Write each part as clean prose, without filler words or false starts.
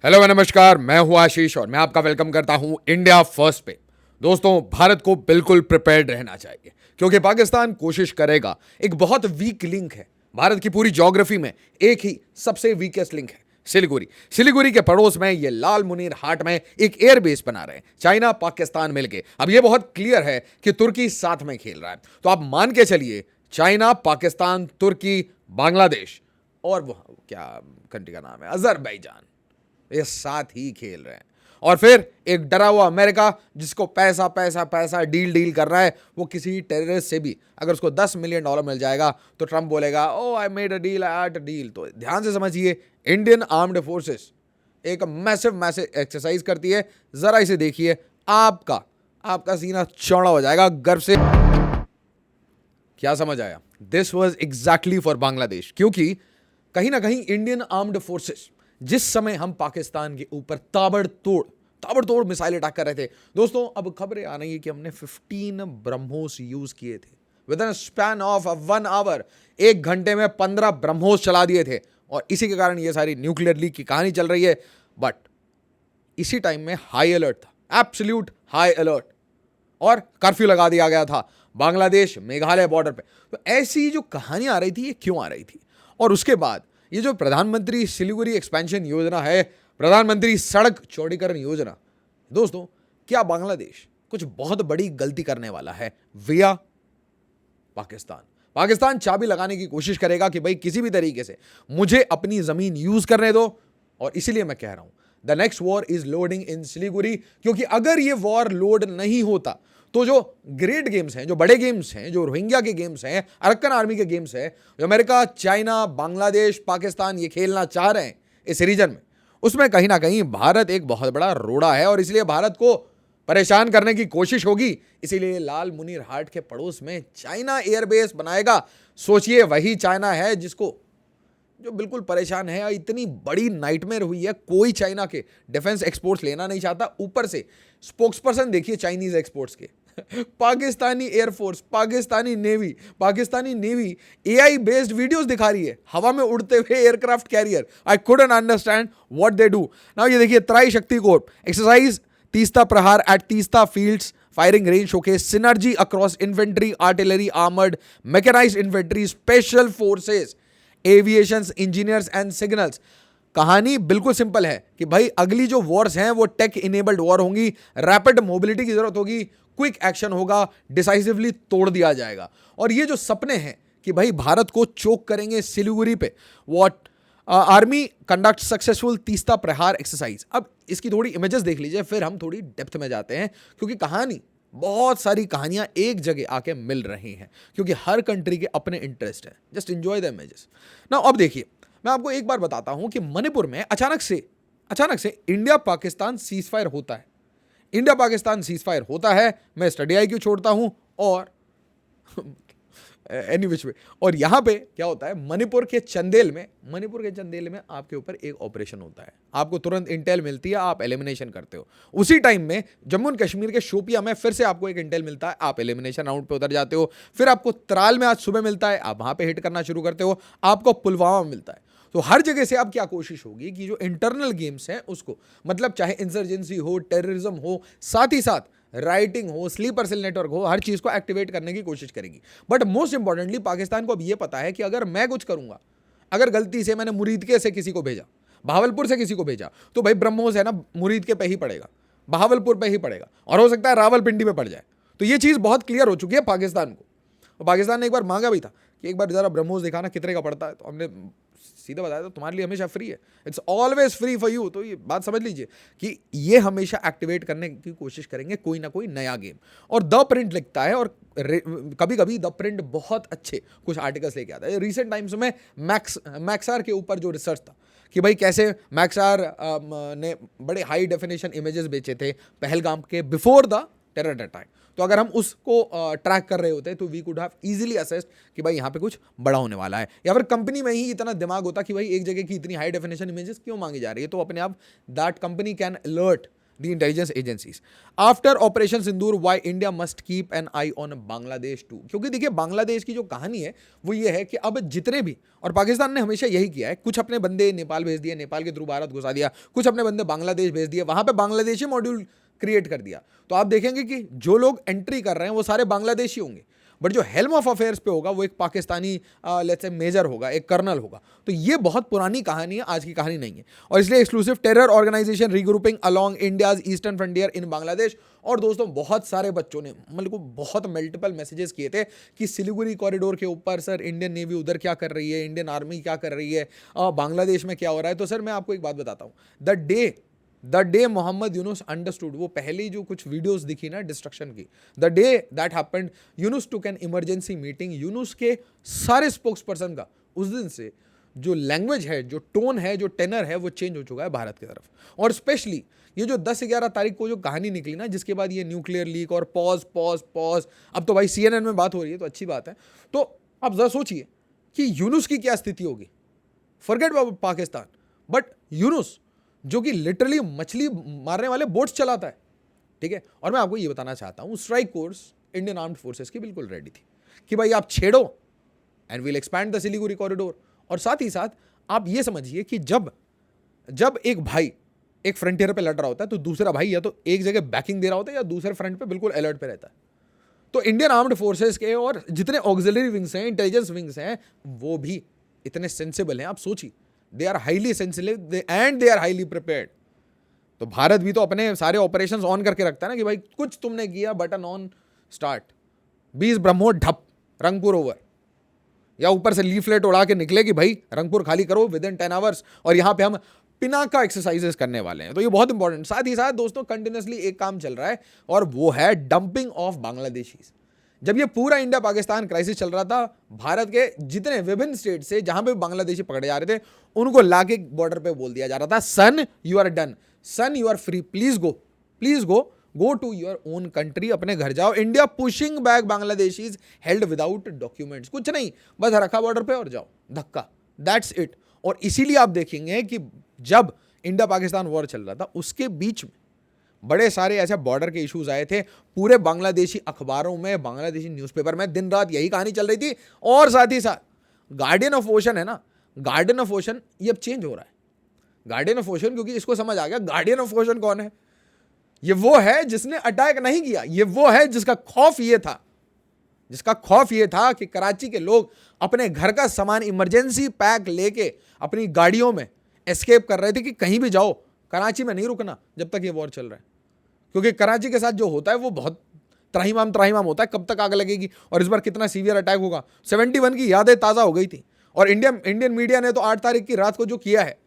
Hello नमस्कार, मैं हूं आशीष और मैं आपका वेलकम करता हूं इंडिया फर्स्ट पे। दोस्तों, भारत को बिल्कुल प्रिपेयर्ड रहना चाहिए क्योंकि पाकिस्तान कोशिश करेगा। एक बहुत वीक लिंक है भारत की पूरी ज्योग्राफी में, एक ही सबसे वीकेस्ट लिंक है सिलीगुड़ी। सिलीगुड़ी के पड़ोस में ये लाल मुनीर हाट में एक एयर बेस बना रहे हैं चाइना पाकिस्तान मिलके। अब ये बहुत क्लियर है कि तुर्की साथ में खेल रहा है, तो आप मान के चलिए चाइना, पाकिस्तान, तुर्की, बांग्लादेश और वो क्या कंट्री का नाम है, अजरबैजान, ये साथ ही खेल रहे हैं। और फिर एक डरा हुआ अमेरिका जिसको पैसा पैसा पैसा डील डील कर रहा है। वो किसी टेररिस्ट से भी अगर उसको $10 मिलियन मिल जाएगा तो ट्रंप बोलेगा oh I made a deal, I had a deal. तो ध्यान से समझिए, इंडियन आर्म्ड फोर्सेस एक मैसिव मैसिव एक्सरसाइज करती है। जरा इसे देखिए, आपका आपका सीना चौड़ा हो जाएगा गर्व से। क्या समझ आया? This was exactly for Bangladesh, क्योंकि कहीं ना कहीं इंडियन आर्म्ड फोर्सेस जिस समय हम पाकिस्तान के ऊपर ताबड़तोड़ ताबड़तोड़ मिसाइल अटैक कर रहे थे। दोस्तों, अब खबरें आ रही है कि हमने 15 ब्रह्मोस यूज किए थे within span of 1 hour. 1 घंटे में 15 ब्रह्मोस चला दिए थे और इसी के कारण ये सारी न्यूक्लियर लीक की कहानी चल रही है। बट इसी टाइम में हाई अलर्ट था, एब्सोल्यूट हाई अलर्ट, और कर्फ्यू लगा दिया गया था बांग्लादेश मेघालय बॉर्डर पे। तो ऐसी जो कहानी आ रही थी, ये क्यों आ रही थी? और उसके बाद ये जो प्रधानमंत्री सिलीगुड़ी एक्सपेंशन योजना है, प्रधानमंत्री सड़क चौड़ीकरण योजना, दोस्तों क्या बांग्लादेश कुछ बहुत बड़ी गलती करने वाला है विया पाकिस्तान? पाकिस्तान चाबी लगाने की कोशिश करेगा कि भाई किसी भी तरीके से मुझे अपनी जमीन यूज करने दो। और इसीलिए मैं कह रहा हूं the next war is loading in Siliguri, क्योंकि अगर ये वॉर लोड नहीं होता तो जो ग्रेट गेम्स हैं, जो बड़े गेम्स हैं, जो रोहिंग्या के गेम्स हैं, अरक्कन आर्मी के गेम्स हैं, जो अमेरिका, चाइना, बांग्लादेश, पाकिस्तान ये खेलना चाह रहे हैं इस रीजन में, उसमें कहीं ना कहीं भारत एक बहुत बड़ा रोड़ा है और इसलिए भारत को परेशान करने की कोशिश होगी। इसीलिए लाल मुनीर हाट के पड़ोस में चाइना एयरबेस बनाएगा। सोचिए, वही चाइना है जिसको जो बिल्कुल परेशान है। इतनी बड़ी नाइटमेयर हुई है, कोई चाइना के डिफेंस एक्सपोर्ट्स लेना नहीं चाहता। ऊपर से स्पोक्सपर्सन देखिए चाइनीज एक्सपोर्ट्स के Pakistani air force, Pakistani navy AI based videos दिखा रही है हवा में उड़ते हुए aircraft carrier. I couldn't understand what they do now. ये देखिए, Trishakti corps exercise Teesta Prahar at Teesta fields firing range showcase synergy across infantry, artillery, armored, mechanized infantry, special forces, aviations, engineers and signals. कहानी बिल्कुल सिंपल है कि भाई अगली जो Wars हैं वो टेक इनेबल्ड वॉर होंगी, रैपिड मोबिलिटी की जरूरत होगी, क्विक एक्शन होगा, डिसाइसिवली तोड़ दिया जाएगा। और ये जो सपने हैं कि भाई भारत को चोक करेंगे सिलीगुड़ी पे, what army conduct successful Teesta प्रहार एक्सरसाइज। अब इसकी थोड़ी इमेजेस देख लीजिए, फिर हम थोड़ी डेप्थ में जाते हैं, क्योंकि कहानी, बहुत सारी कहानियां एक जगह आके मिल रही हैं, क्योंकि हर कंट्री के अपने इंटरेस्ट हैं। जस्ट एंजॉय द इमेजेस ना। अब देखिए, मैं आपको एक बार बताता हूं कि मणिपुर में अचानक से इंडिया पाकिस्तान सीज फायर होता है। मैं स्टडी आई क्यों छोड़ता हूं और एनी विच वे। और यहां पे क्या होता है, मणिपुर के चंदेल में आपके ऊपर एक ऑपरेशन होता है। आपको तुरंत इंटेल मिलती है, आप एलिमिनेशन करते हो। उसी टाइम में जम्मू एंड कश्मीर के शोपिया में फिर से आपको एक इंटेल मिलता है, आप एलिमिनेशन राउंड पे उतर जाते हो। फिर आपको त्राल में आज सुबह मिलता है, आप वहां पे हिट करना शुरू करते हो। आपको पुलवामा में मिलता है। तो हर जगह से अब क्या कोशिश होगी कि जो इंटरनल गेम्स हैं उसको, मतलब चाहे इंसर्जेंसी हो, टेररिज्म हो, साथ ही साथ राइटिंग हो, स्लीपर सेल नेटवर्क हो, हर चीज को एक्टिवेट करने की कोशिश करेगी। बट मोस्ट इंपॉर्टेंटली पाकिस्तान को अब यह पता है कि अगर मैं कुछ करूंगा, अगर गलती से मैंने मुरीदके से किसी को भेजा, भावलपुर से किसी को भेजा, तो भाई ब्रह्मोस है ना, मुरीदके पे ही पड़ेगा, बहावलपुर पे ही पड़ेगा, और हो सकता है रावलपिंडी में पड़ जाए। तो ये चीज बहुत क्लियर हो चुकी है पाकिस्तान को। और पाकिस्तान ने एक बार मांगा भी था कि एक बार जरा ब्रह्मोस दिखाना कितने का पड़ता है, तो हमने सीधा बताया था तुम्हारे लिए हमेशा फ्री है, it's always free for you. तो ये बात समझ लीजिए कि ये हमेशा एक्टिवेट करने की कोशिश करेंगे कोई ना कोई नया गेम। और द प्रिंट लिखता है, और कभी कभी द प्रिंट बहुत अच्छे कुछ आर्टिकल्स लेके आता है। रिसेंट टाइम्स में मैक्सार के ऊपर जो रिसर्च था कि भाई कैसे मैक्सार ने बड़े हाई डेफिनेशन इमेजेस बेचे थे पहलगाम के बिफोर द टेरर अटैक। तो अगर हम उसको ट्रैक कर रहे होते तो we could have easily assessed कि भाई यहाँ पे कुछ बड़ा होने वाला है। या फिर कंपनी में ही इतना दिमाग होता कि भाई एक जगह की इतनी हाई डेफिनेशन इमेजेस क्यों मांगी जा रही है, तो अपने आप that company can alert the intelligence agencies. After Operation Sindoor, why India must keep an eye on Bangladesh too? क्योंकि देखिए बांग्लादेश की जो कहानी है वो ये है कि अब जितने भी, और पाकिस्तान ने हमेशा यही किया है, कुछ अपने बंदे नेपाल भेज दिए, नेपाल के थ्रू भारत घुसा दिया, कुछ अपने बंदे बांग्लादेश भेज दिए, वहां पे बांग्लादेशी मॉड्यूल क्रिएट कर दिया। तो आप देखेंगे कि जो लोग एंट्री कर रहे हैं वो सारे बांग्लादेशी होंगे, बट जो हेल्म ऑफ अफेयर्स पे होगा वो एक पाकिस्तानी लेट्स से मेजर होगा, एक कर्नल होगा। तो ये बहुत पुरानी कहानी है, आज की कहानी नहीं है। और इसलिए exclusive terror organisation regrouping along India's eastern frontier in Bangladesh. और दोस्तों बहुत सारे बच्चों ने मतलब को बहुत मल्टीपल मैसेजेस किए थे कि सिलीगुड़ी कॉरिडोर के ऊपर सर इंडियन नेवी उधर क्या कर रही है, इंडियन आर्मी क्या कर रही है, बांग्लादेश में क्या हो रहा है। तो सर मैं आपको एक बात बताता हूँ, the day Mohammad Yunus understood, वो पहली जो कुछ वीडियोस दिखी ना डिस्ट्रक्शन की, the day that happened Yunus took an emergency meeting. Yunus के सारे स्पोक्स पर्सन का उस दिन से जो लैंग्वेज है, जो टोन है, जो टेनर है, वो चेंज हो चुका है भारत की तरफ। और स्पेशली ये जो 10-11 तारीख को जो कहानी निकली ना, जिसके बाद ये न्यूक्लियर लीक और पॉज, अब तो भाई CNN में बात हो रही है, तो अच्छी बात है। तो आप जरा सोचिए कि यूनुस की क्या स्थिति होगी, forget about Pakistan, but Yunus जो कि लिटरली मछली मारने वाले बोट्स चलाता है, ठीक है। और मैं आपको ये बताना चाहता हूं, strike corps Indian armed forces की बिल्कुल रेडी थी कि भाई आप छेड़ो and will expand the Siliguri corridor. और साथ ही साथ आप ये समझिए कि जब एक भाई एक फ्रंटियर पे लड़ रहा होता है तो दूसरा भाई या तो एक जगह बैकिंग दे रहा होता है या दूसरे फ्रंट पे बिल्कुल अलर्ट पे रहता है। तो इंडियन आर्म्ड फोर्सेस के और जितने ऑक्सिलरी विंग्स हैं, इंटेलिजेंस विंग्स हैं, वो भी इतने सेंसिबल हैं। आप सोचिए, they are highly sensitive and they are highly prepared. तो भारत भी तो अपने सारे ऑपरेशंस ऑन करके रखता है ना कि भाई कुछ तुमने किया, बटन ऑन, स्टार्ट, 20 ब्रह्मोस ढप, रंगपुर ओवर। या ऊपर से लीफलेट उड़ा के निकले कि भाई रंगपुर खाली करो विद इन 10 आवर्स, और यहां पे हम पिनाका एक्सरसाइजेस करने वाले हैं। तो ये बहुत इंपॉर्टेंट। साथ ही साथ दोस्तों कंटिन्यूसली एक काम चल रहा है और वो है डंपिंग ऑफ बांग्लादेशीज। जब ये पूरा इंडिया पाकिस्तान क्राइसिस चल रहा था, भारत के जितने विभिन्न स्टेट से जहां पे बांग्लादेशी पकड़े जा रहे थे, उनको लाके बॉर्डर पे बोल दिया जा रहा था, son you are done, son you are free, please go to your own country, अपने घर जाओ। India pushing back Bangladeshis held without documents, कुछ नहीं, बस रखा बॉर्डर पे और जाओ, धक्का, दैट्स इट। और इसीलिए आप देखेंगे कि जब इंडिया पाकिस्तान वॉर चल रहा था, उसके बीच में बड़े सारे ऐसे बॉर्डर के इश्यूज आए थे। पूरे बांग्लादेशी अखबारों में, बांग्लादेशी न्यूज़पेपर में दिन रात यही कहानी चल रही थी। और साथ ही साथ गार्डियन ऑफ ओशन है ना, गार्डियन ऑफ ओशन ये अब चेंज हो रहा है, गार्डियन ऑफ ओशन, क्योंकि इसको समझ आ गया गार्डियन ऑफ ओशन कौन है। ये वो है जिसने अटैक नहीं किया, ये वो है जिसका खौफ ये था कि कराची के लोग अपने घर का सामान इमरजेंसी पैक लेके अपनी गाड़ियों में एस्केप कर रहे थे कि कहीं भी जाओ, कराची में नहीं रुकना जब तक ये वॉर चल रहा है। क्योंकि कराची के साथ जो होता है वो बहुत त्राहिमाम होता है, कब तक आग लगेगी और इस बार कितना सीवियर अटैक होगा। 71 की यादें ताज़ा हो गई थी। और इंडियन मीडिया ने तो 8 तारीख की रात को जो किया है,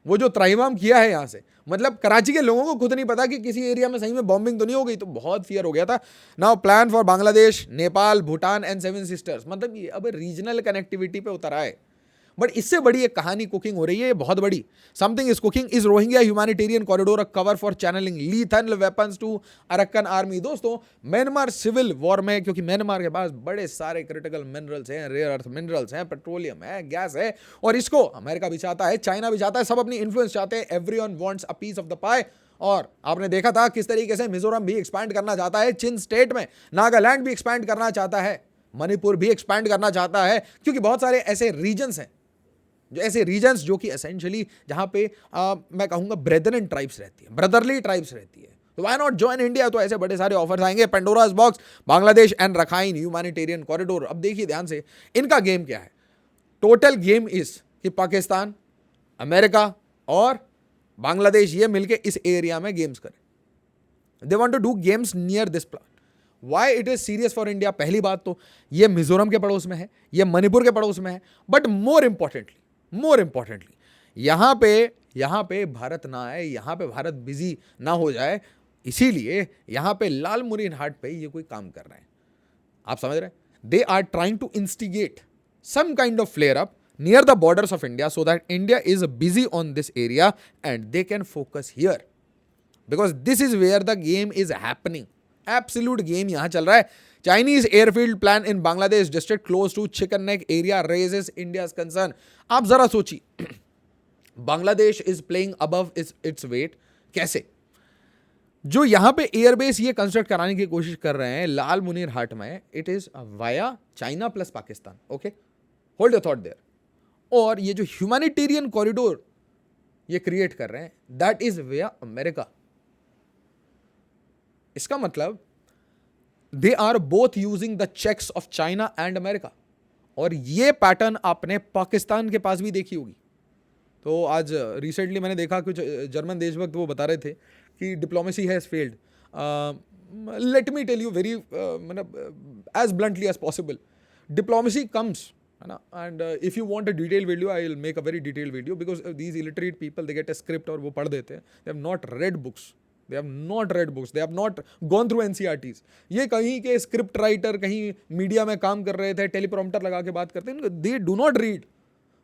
वो जो त्राहिमाम किया है यहाँ से, मतलब कराची के लोगों को खुद नहीं पता कि किसी एरिया में सही में बॉम्बिंग तो नहीं हो गई। तो बहुत फियर हो गया था। Now plan for Bangladesh, Nepal, Bhutan and 7 sisters, मतलब ये अब रीजनल कनेक्टिविटी पे उतर आए। बट इससे बड़ी एक कहानी कुकिंग हो रही है, बहुत बड़ी। Something is cooking is Rohingya humanitarian corridor, a cover for channelling lethal weapons to Arakan army. दोस्तों म्यांमार सिविल वॉर में, क्योंकि म्यांमार के पास बड़े सारे क्रिटिकल मिनरल्स हैं, रेयर अर्थ मिनरल्स हैं, पेट्रोलियम है, गैस है, और इसको अमेरिका भी चाहता है, चाइना भी चाहता है, सब अपनी इन्फ्लुएंस चाहते हैं। Everyone wants a piece of the pie. और आपने देखा था किस तरीके से मिजोरम भी एक्सपैंड करना चाहता है चिन स्टेट में, नागालैंड भी एक्सपैंड करना चाहता है, मणिपुर भी एक्सपैंड करना चाहता है, क्योंकि बहुत सारे ऐसे रीजन्स हैं, जो कि एसेंशियली जहां पे मैं कहूंगा ब्रेदरन ट्राइब्स रहती है, ब्रदरली ट्राइब्स रहती है। तो व्हाई नॉट जॉइन इंडिया। तो ऐसे बड़े सारे ऑफर्स आएंगे। Pandora's box, Bangladesh and Rakhine humanitarian corridor. अब देखिए ध्यान से, इनका गेम क्या है। टोटल गेम इज कि पाकिस्तान, अमेरिका और बांग्लादेश ये मिलके इस एरिया में गेम्स करें। They want to do games near this plan. Why it is serious for India. पहली बात तो ये मिजोरम के पड़ोस में है, ये मणिपुर के पड़ोस में है, बट मोर इंपॉर्टेंटली यहां पे भारत ना आए, यहां पे भारत बिजी ना हो जाए, इसीलिए यहां पे लाल मुरीन हाट पे ये कोई काम कर रहे हैं। आप समझ रहे हैं? They are trying to instigate some kind of flare up near the borders of India so that India is busy on this area and they can focus here, because this is where the game is happening. Absolute game yahan chal raha hai. Chinese airfield plan in Bangladesh district close to Chicken Neck area raises India's concern. आप जरा सोचिए, Bangladesh is playing above its weight. कैसे? जो यहां पे airbase ये construct कराने की कोशिश कर रहे हैं लाल मुनीर हाट में, it is via China plus Pakistan. Okay, hold your thought there. और ये जो ह्यूमैनिटेरियन कॉरिडोर ये क्रिएट कर रहे हैं, दैट इज वाया अमेरिका। इसका मतलब they are both using the checks of China and America. और ये पैटर्न आपने पाकिस्तान के पास भी देखी होगी। तो आज रिसेंटली मैंने देखा कुछ जर्मन देशभक्त वो बता रहे थे कि diplomacy has failed. Let me tell you very मतलब as bluntly as possible, diplomacy comes, है ना। And if you want a detail video, I will make a very detail video, because these illiterate people they get a script और वो पढ़ देते हैं। They have not read books, they have not read books, they have not gone through NCERTs। ये कहीं के script writer कहीं media में काम कर रहे थे, टेलीप्रॉम्प्टर लगा के बात करते हैं, दे डू नॉट रीड।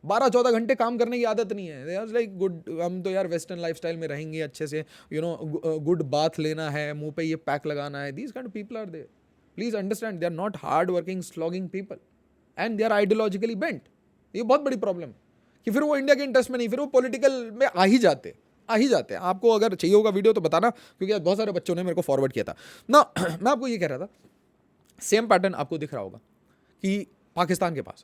12-14 घंटे काम करने की आदत नहीं है। दे आर लाइक गुड, हम तो यार वेस्टर्न लाइफस्टाइल में रहेंगे अच्छे से, यू नो, गुड बाथ लेना है, मुंह पे ये पैक लगाना है। These kind of people are there. Please understand, they are not hard working slogging people and they are ideologically bent. ये बहुत बड़ी प्रॉब्लम है कि फिर वो इंडिया के इंटरेस्ट में नहीं, फिर वो पॉलिटिकल में आ ही जाते हैं। आपको अगर चाहिए होगा वीडियो तो बताना, क्योंकि आज बहुत सारे बच्चों ने मेरे को फॉरवर्ड किया था ना। मैं आपको ये कह रहा था, सेम पैटर्न आपको दिख रहा होगा कि पाकिस्तान के पास,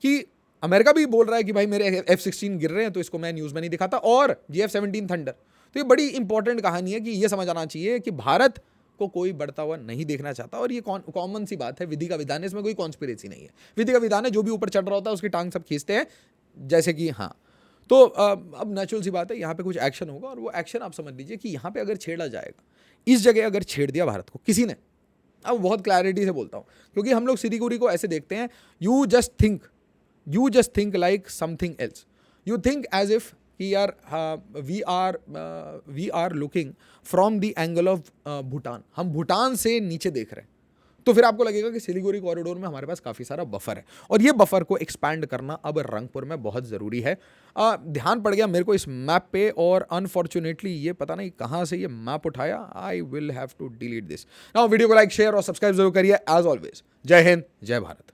कि अमेरिका भी बोल रहा है कि भाई मेरे F-16 गिर रहे हैं तो इसको मैं न्यूज़ में नहीं दिखाता, और GF-17 थंडर। तो ये बड़ी इंपॉर्टेंट कहानी है कि ये समझ आना चाहिए कि भारत को कोई बढ़ता हुआ नहीं देखना चाहता। और ये कॉमन सी बात है, विधि का विधान है, इसमें कोई कॉन्स्पिरेसी नहीं है। विधि का विधान है, जो भी ऊपर चढ़ रहा होता है उसकी टांग सब खींचते हैं, जैसे कि हाँ। तो अब नेचुरल सी बात है, यहाँ पे कुछ एक्शन होगा, और वो एक्शन आप समझ लीजिए कि यहाँ पे अगर छेड़ा जाएगा, इस जगह अगर छेड़ दिया भारत को किसी ने, अब बहुत क्लैरिटी से बोलता हूँ, क्योंकि हम लोग सिरीगुरी को ऐसे देखते हैं, you just think like something else. You think as if कि यार we are looking from the angle of Bhutan, हम भूटान से नीचे देख रहे हैं। तो फिर आपको लगेगा कि सिलीगुड़ी कॉरिडोर में हमारे पास काफ़ी सारा बफर है, और ये बफर को एक्सपैंड करना अब रंगपुर में बहुत ज़रूरी है। ध्यान पड़ गया मेरे को इस मैप पे, और अनफॉर्चुनेटली ये पता नहीं कहाँ से ये मैप उठाया। I will have to delete this now. Video को लाइक, शेयर और सब्सक्राइब जरूर करिए एज ऑलवेज। जय हिंद, जय भारत।